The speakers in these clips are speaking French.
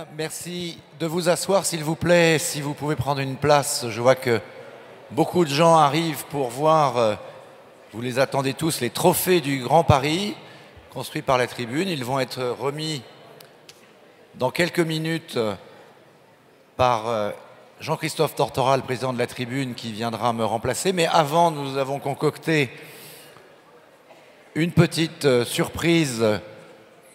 Bien, merci de vous asseoir, s'il vous plaît, si vous pouvez prendre une place. Je vois que beaucoup de gens arrivent pour voir, vous les attendez tous, les trophées du Grand Paris, construits par la Tribune. Ils vont être remis dans quelques minutes par Jean-Christophe Tortora, le président de la Tribune, qui viendra me remplacer. Mais avant, nous avons concocté une petite surprise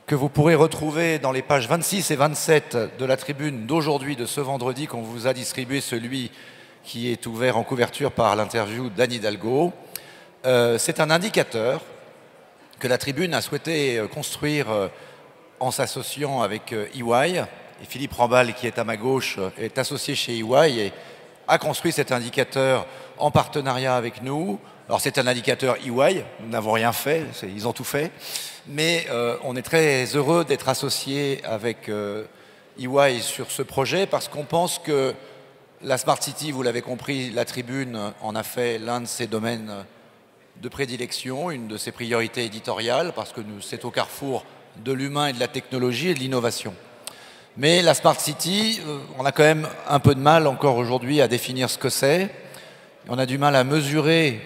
que vous pourrez retrouver dans les pages 26 et 27 de la Tribune d'aujourd'hui, de ce vendredi, qu'on vous a distribué, celui qui est ouvert en couverture par l'interview d'Anne Hidalgo. C'est un indicateur que la Tribune a souhaité construire en s'associant avec EY. Et Philippe Rambal, qui est à ma gauche, est associé chez EY et a construit cet indicateur en partenariat avec nous. Alors c'est un indicateur EY, nous n'avons rien fait, ils ont tout fait, mais on est très heureux d'être associé avec EY sur ce projet parce qu'on pense que la Smart City, vous l'avez compris, la Tribune en a fait l'un de ses domaines de prédilection, une de ses priorités éditoriales, parce que c'est au carrefour de l'humain et de la technologie et de l'innovation. Mais la Smart City, on a quand même un peu de mal encore aujourd'hui à définir ce que c'est. On a du mal à mesurer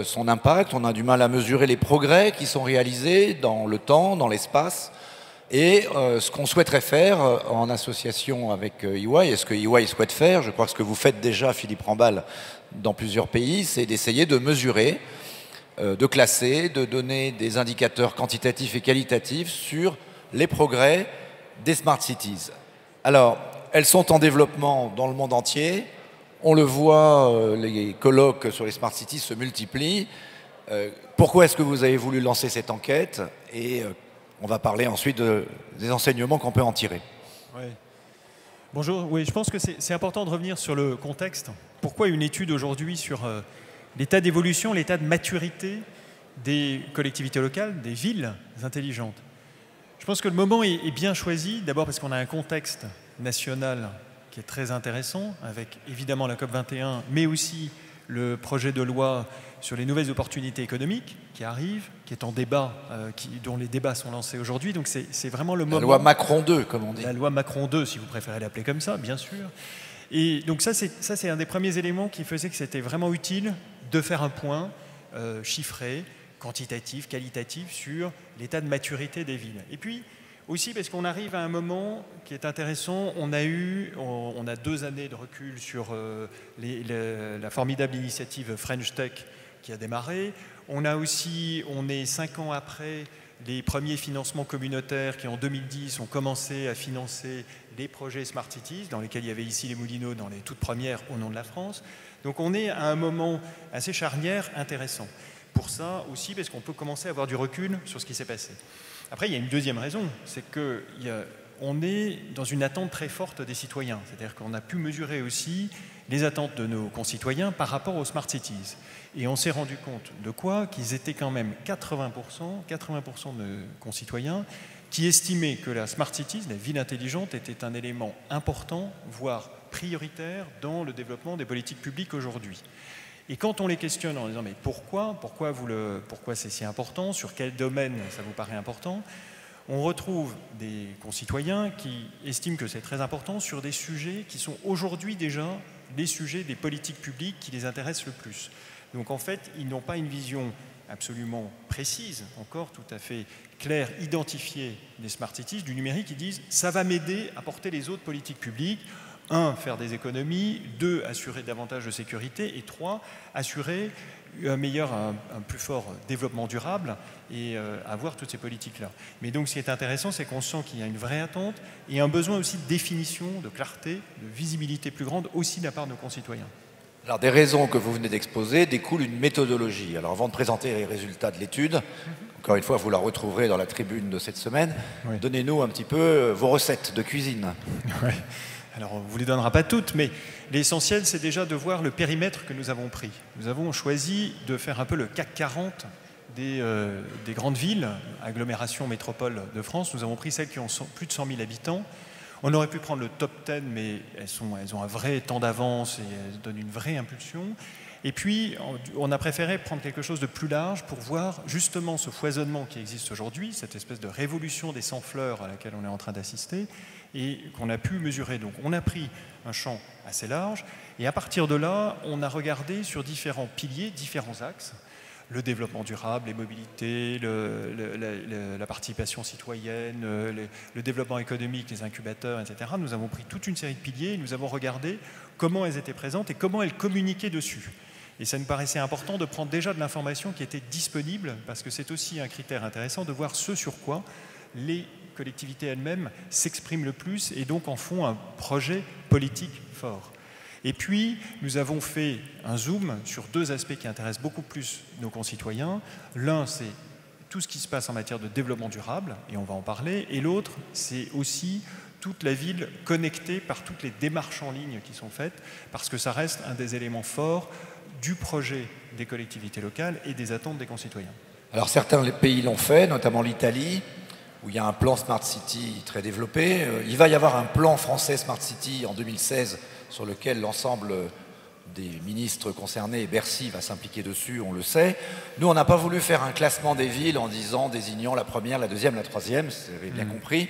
son impact, on a du mal à mesurer les progrès qui sont réalisés dans le temps, dans l'espace. Et ce qu'on souhaiterait faire en association avec EY, et ce que EY souhaite faire, je crois que ce que vous faites déjà, Philippe Rambal, dans plusieurs pays, c'est d'essayer de mesurer, de classer, de donner des indicateurs quantitatifs et qualitatifs sur les progrès des Smart Cities. Alors, elles sont en développement dans le monde entier. On le voit, les colloques sur les Smart Cities se multiplient. Pourquoi est-ce que vous avez voulu lancer cette enquête? Et on va parler ensuite des enseignements qu'on peut en tirer. Ouais. Bonjour, oui, je pense que c'est important de revenir sur le contexte. Pourquoi une étude aujourd'hui sur l'état d'évolution, l'état de maturité des collectivités locales, des villes intelligentes? Je pense que le moment est bien choisi, d'abord parce qu'on a un contexte national qui est très intéressant, avec évidemment la COP21, mais aussi le projet de loi sur les nouvelles opportunités économiques qui arrive, qui est en débat, dont les débats sont lancés aujourd'hui. Donc c'est vraiment le moment. La loi Macron 2, comme on dit. La loi Macron 2, si vous préférez l'appeler comme ça, bien sûr. Et donc ça, c'est un des premiers éléments qui faisait que c'était vraiment utile de faire un point chiffré, quantitatif, qualitatif, sur l'état de maturité des villes. Et puis, aussi parce qu'on arrive à un moment qui est intéressant, on a 2 années de recul sur la formidable initiative French Tech qui a démarré. On est 5 ans après les premiers financements communautaires qui en 2010 ont commencé à financer les projets Smart Cities, dans lesquels il y avait ici les Moulineaux dans les toutes premières au nom de la France. Donc on est à un moment assez charnière, intéressant. Pour ça aussi parce qu'on peut commencer à avoir du recul sur ce qui s'est passé. Après, il y a une deuxième raison, c'est qu'on est dans une attente très forte des citoyens. C'est-à-dire qu'on a pu mesurer aussi les attentes de nos concitoyens par rapport aux Smart Cities. Et on s'est rendu compte de quoi? Qu'ils étaient quand même 80% de nos concitoyens qui estimaient que la Smart Cities, la ville intelligente, était un élément important, voire prioritaire, dans le développement des politiques publiques aujourd'hui. Et quand on les questionne en disant « mais pourquoi c'est si important? Sur quel domaine ça vous paraît important ?» On retrouve des concitoyens qui estiment que c'est très important sur des sujets qui sont aujourd'hui déjà les sujets des politiques publiques qui les intéressent le plus. Donc en fait, ils n'ont pas une vision absolument précise, encore tout à fait claire, identifiée des Smart Cities, du numérique. Ils disent « ça va m'aider à porter les autres politiques publiques ». 1, faire des économies, 2, assurer davantage de sécurité, et 3, assurer un plus fort développement durable et avoir toutes ces politiques-là. Mais donc ce qui est intéressant, c'est qu'on sent qu'il y a une vraie attente et un besoin aussi de définition, de clarté, de visibilité plus grande aussi de la part de nos concitoyens. Alors des raisons que vous venez d'exposer découle une méthodologie. Alors avant de présenter les résultats de l'étude, encore une fois vous la retrouverez dans la Tribune de cette semaine, oui. Donnez-nous un petit peu vos recettes de cuisine. Oui. Alors, on ne vous les donnera pas toutes, mais l'essentiel, c'est déjà de voir le périmètre que nous avons pris. Nous avons choisi de faire un peu le CAC 40 des grandes villes, agglomérations, métropoles de France. Nous avons pris celles qui ont plus de 100 000 habitants. On aurait pu prendre le top 10, mais elles ont un vrai temps d'avance et elles donnent une vraie impulsion. Et puis, on a préféré prendre quelque chose de plus large pour voir justement ce foisonnement qui existe aujourd'hui, cette espèce de révolution des 100 fleurs à laquelle on est en train d'assister, et qu'on a pu mesurer. Donc on a pris un champ assez large et à partir de là, on a regardé sur différents piliers, différents axes, le développement durable, les mobilités, la participation citoyenne, le développement économique, les incubateurs, etc. Nous avons pris toute une série de piliers et nous avons regardé comment elles étaient présentes et comment elles communiquaient dessus. Et ça nous paraissait important de prendre déjà de l'information qui était disponible, parce que c'est aussi un critère intéressant de voir ce sur quoi les collectivités elles-mêmes s'expriment le plus et donc en font un projet politique fort. Et puis, nous avons fait un zoom sur deux aspects qui intéressent beaucoup plus nos concitoyens. L'un, c'est tout ce qui se passe en matière de développement durable, et on va en parler. Et l'autre, c'est aussi toute la ville connectée par toutes les démarches en ligne qui sont faites, parce que ça reste un des éléments forts du projet des collectivités locales et des attentes des concitoyens. Alors certains pays l'ont fait, notamment l'Italie, où il y a un plan Smart City très développé. Il va y avoir un plan français Smart City en 2016 sur lequel l'ensemble des ministres concernés, Bercy va s'impliquer dessus, on le sait. Nous, on n'a pas voulu faire un classement des villes en désignant la première, la deuxième, la troisième, vous avez bien compris.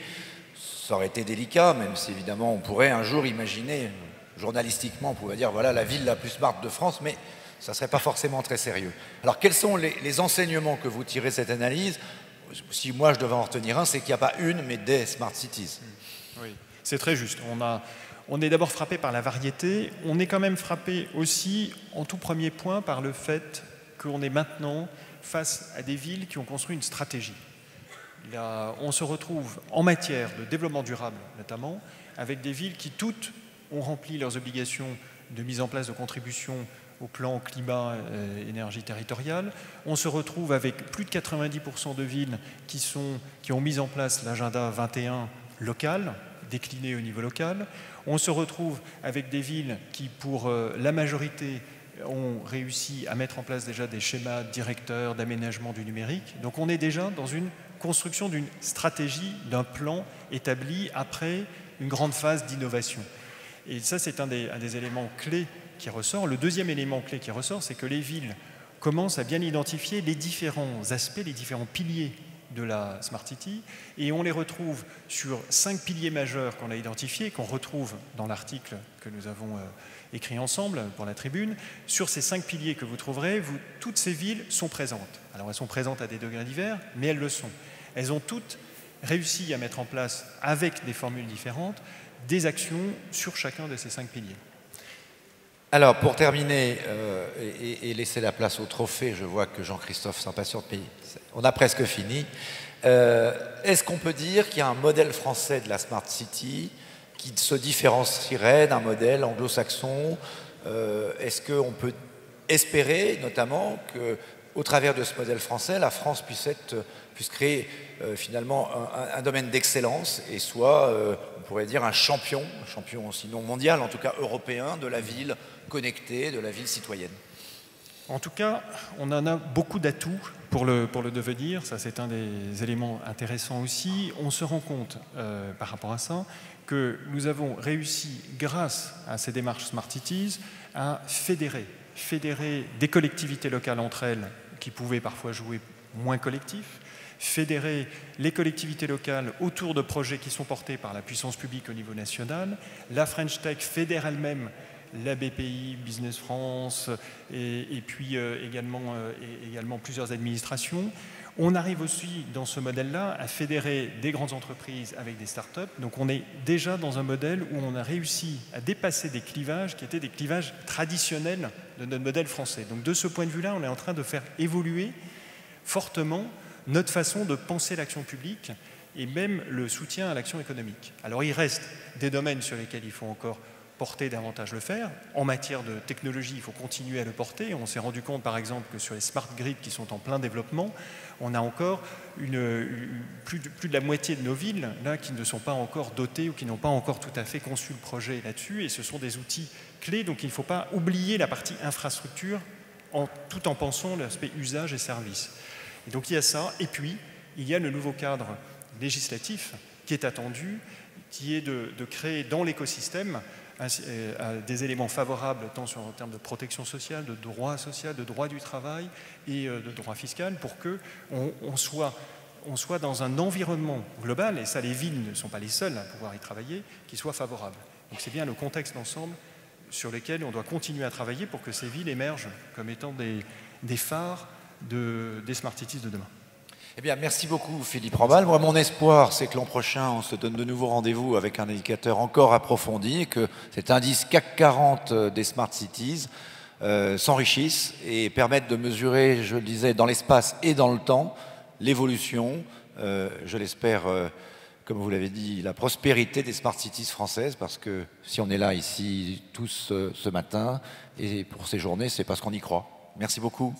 Ça aurait été délicat, même si évidemment on pourrait un jour imaginer, journalistiquement, on pourrait dire voilà la ville la plus smart de France, mais ça ne serait pas forcément très sérieux. Alors quels sont les enseignements que vous tirez de cette analyse? Si moi je devais en retenir un, c'est qu'il n'y a pas une, mais des smart cities. Oui, c'est très juste. On est d'abord frappé par la variété. On est quand même frappé aussi, en tout premier point, par le fait qu'on est maintenant face à des villes qui ont construit une stratégie. Là, on se retrouve en matière de développement durable, notamment, avec des villes qui toutes ont rempli leurs obligations de mise en place de contributions au plan climat et énergie territoriale. On se retrouve avec plus de 90% de villes qui ont mis en place l'agenda 21 local, décliné au niveau local. On se retrouve avec des villes qui, pour la majorité, ont réussi à mettre en place déjà des schémas directeurs d'aménagement du numérique. Donc on est déjà dans une construction d'une stratégie, d'un plan établi après une grande phase d'innovation. Et ça, c'est un des éléments clés qui ressort. Le deuxième élément clé qui ressort, c'est que les villes commencent à bien identifier les différents aspects, les différents piliers de la Smart City, et on les retrouve sur 5 piliers majeurs qu'on a identifiés, qu'on retrouve dans l'article que nous avons écrit ensemble pour la tribune. Sur ces 5 piliers que vous trouverez, toutes ces villes sont présentes. Alors elles sont présentes à des degrés divers, mais elles le sont. Elles ont toutes réussi à mettre en place, avec des formules différentes, des actions sur chacun de ces 5 piliers. Alors, pour terminer et laisser la place au trophée, je vois que Jean-Christophe s'impatiente, mais on a presque fini. Est-ce qu'on peut dire qu'il y a un modèle français de la Smart City qui se différencierait d'un modèle anglo-saxon? Est-ce qu'on peut espérer, notamment, qu'au travers de ce modèle français, la France puisse créer finalement un domaine d'excellence et soit, on pourrait dire, un champion sinon mondial, en tout cas européen, de la ville connectée, de la ville citoyenne? En tout cas, on en a beaucoup d'atouts pour le devenir. Ça, c'est un des éléments intéressants aussi. On se rend compte, par rapport à ça, que nous avons réussi, grâce à ces démarches Smart Cities, à fédérer des collectivités locales entre elles qui pouvaient parfois jouer moins collectif, fédérer les collectivités locales autour de projets qui sont portés par la puissance publique au niveau national. La French Tech fédère elle-même la BPI, Business France et puis également plusieurs administrations. On arrive aussi dans ce modèle-là à fédérer des grandes entreprises avec des startups. Donc on est déjà dans un modèle où on a réussi à dépasser des clivages qui étaient des clivages traditionnels de notre modèle français. Donc de ce point de vue-là, on est en train de faire évoluer fortement notre façon de penser l'action publique et même le soutien à l'action économique. Alors il reste des domaines sur lesquels il faut encore porter davantage le fer. En matière de technologie, il faut continuer à le porter. On s'est rendu compte, par exemple, que sur les smart grids qui sont en plein développement, on a encore plus de la moitié de nos villes là, qui ne sont pas encore dotées ou qui n'ont pas encore tout à fait conçu le projet là-dessus. Et ce sont des outils clés, donc il ne faut pas oublier la partie infrastructure tout en pensant l'aspect usage et service. Et donc il y a ça. Et puis, il y a le nouveau cadre législatif qui est attendu, qui est de créer dans l'écosystème des éléments favorables tant en termes de protection sociale, de droit social, de droit du travail et de droit fiscal pour qu'on soit on soit dans un environnement global, et ça les villes ne sont pas les seules à pouvoir y travailler, qui soit favorable. Donc c'est bien le contexte d'ensemble sur lequel on doit continuer à travailler pour que ces villes émergent comme étant des phares des Smart Cities de demain. Eh bien, merci beaucoup Philippe Rambal. Moi, mon espoir, c'est que l'an prochain, on se donne de nouveau rendez-vous avec un indicateur encore approfondi, que cet indice CAC 40 des Smart Cities s'enrichisse et permette de mesurer, je le disais, dans l'espace et dans le temps, l'évolution, je l'espère, comme vous l'avez dit, la prospérité des Smart Cities françaises, parce que si on est là ici tous ce matin et pour ces journées, c'est parce qu'on y croit. Merci beaucoup.